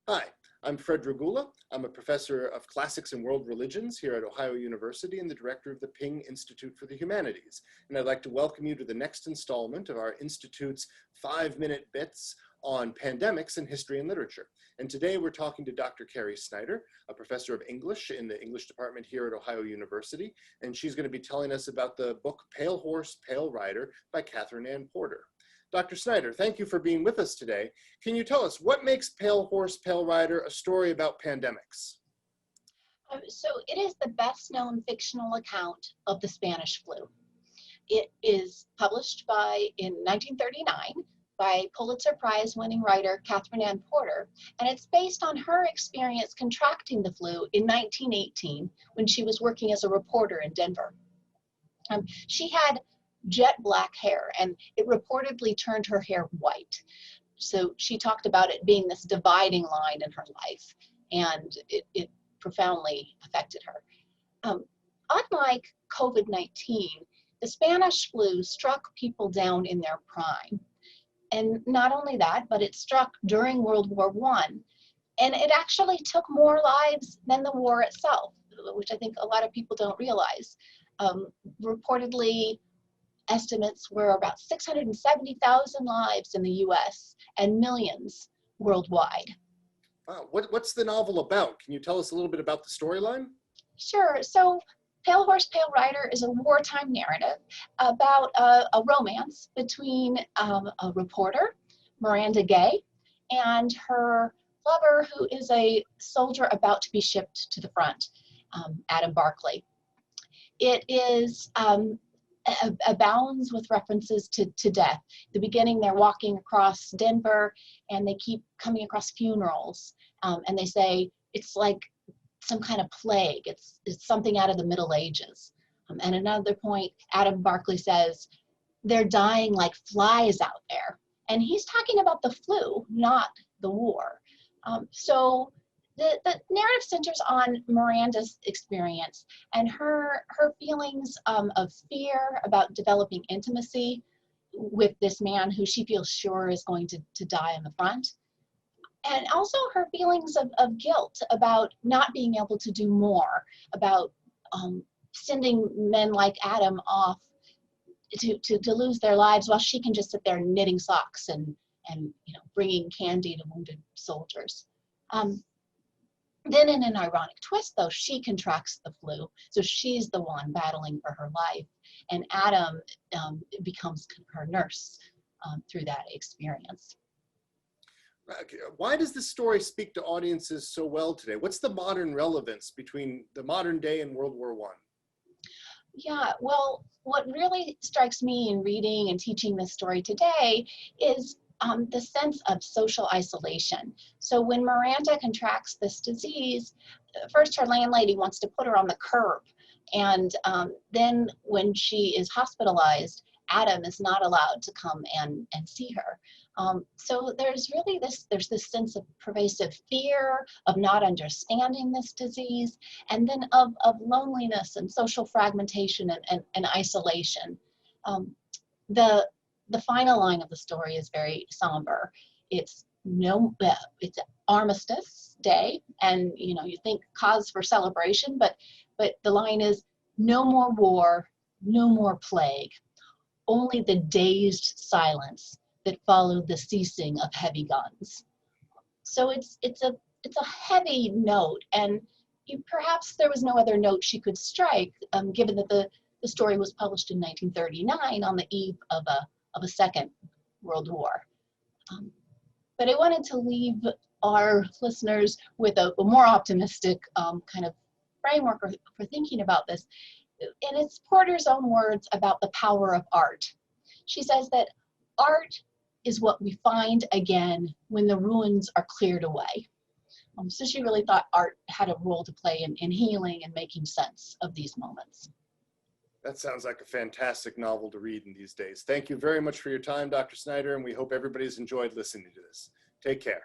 Hi, I'm Fred Dragula. I'm a professor of classics and world religions here at Ohio University and the director of the Ping Institute for the Humanities. And I'd like to welcome you to the next installment of our Institute's 5-minute bits on pandemics in history and literature. And today we're talking to Dr. Carey Snyder, a professor of English in the English department here at Ohio University. And she's going to be telling us about the book Pale Horse, Pale Rider by Katherine Porter. Dr. Snyder, thank you for being with us today. Can you tell us what makes Pale Horse, Pale Rider a story about pandemics? So it is the best known fictional account of the Spanish flu. It is published in 1939 by Pulitzer Prize winning writer Katherine Porter, and it's based on her experience contracting the flu in 1918 when she was working as a reporter in Denver. She had jet black hair, and it reportedly turned her hair white. So she talked about it being this dividing line in her life, and it profoundly affected her. Unlike COVID-19, the Spanish flu struck people down in their prime. And not only that, but it struck during World War I. And it actually took more lives than the war itself, which I think a lot of people don't realize. Reportedly, estimates were about 670,000 lives in the US and millions worldwide. Wow, what's the novel about? Can you tell us a little bit about the storyline? Sure. So Pale Horse, Pale Rider is a wartime narrative about a romance between a reporter, Miranda Gay, and her lover, who is a soldier about to be shipped to the front, Adam Barclay. It is abounds with references to death. At the beginning, they're walking across Denver, and they keep coming across funerals, and they say it's like some kind of plague. It's something out of the Middle Ages. And another point, Adam Barclay says they're dying like flies out there, and he's talking about the flu, not the war. So the narrative centers on Miranda's experience and her feelings of fear about developing intimacy with this man who she feels sure is going to die on the front. And also her feelings of guilt about not being able to do more, about sending men like Adam off to lose their lives while she can just sit there knitting socks and bringing candy to wounded soldiers. Then in an ironic twist, though, she contracts the flu. So she's the one battling for her life. And Adam becomes her nurse through that experience. Why does this story speak to audiences so well today? What's the modern relevance between the modern day and World War I? Yeah, well, what really strikes me in reading and teaching this story today is the sense of social isolation. So when Miranda contracts this disease, first her landlady wants to put her on the curb. And then when she is hospitalized, Adam is not allowed to come and see her. So there's really this sense of pervasive fear, of not understanding this disease, and then of loneliness and social fragmentation and isolation. The final line of the story is very somber. It's Armistice Day, and you think cause for celebration, but the line is no more war, no more plague, only the dazed silence that followed the ceasing of heavy guns. So it's a heavy note, and perhaps there was no other note she could strike, given that the story was published in 1939 on the eve of a Second World War. But I wanted to leave our listeners with a more optimistic kind of framework for thinking about this. And it's Porter's own words about the power of art. She says that art is what we find again when the ruins are cleared away. So she really thought art had a role to play in healing and making sense of these moments. That sounds like a fantastic novel to read in these days. Thank you very much for your time, Dr. Snyder, and we hope everybody's enjoyed listening to this. Take care.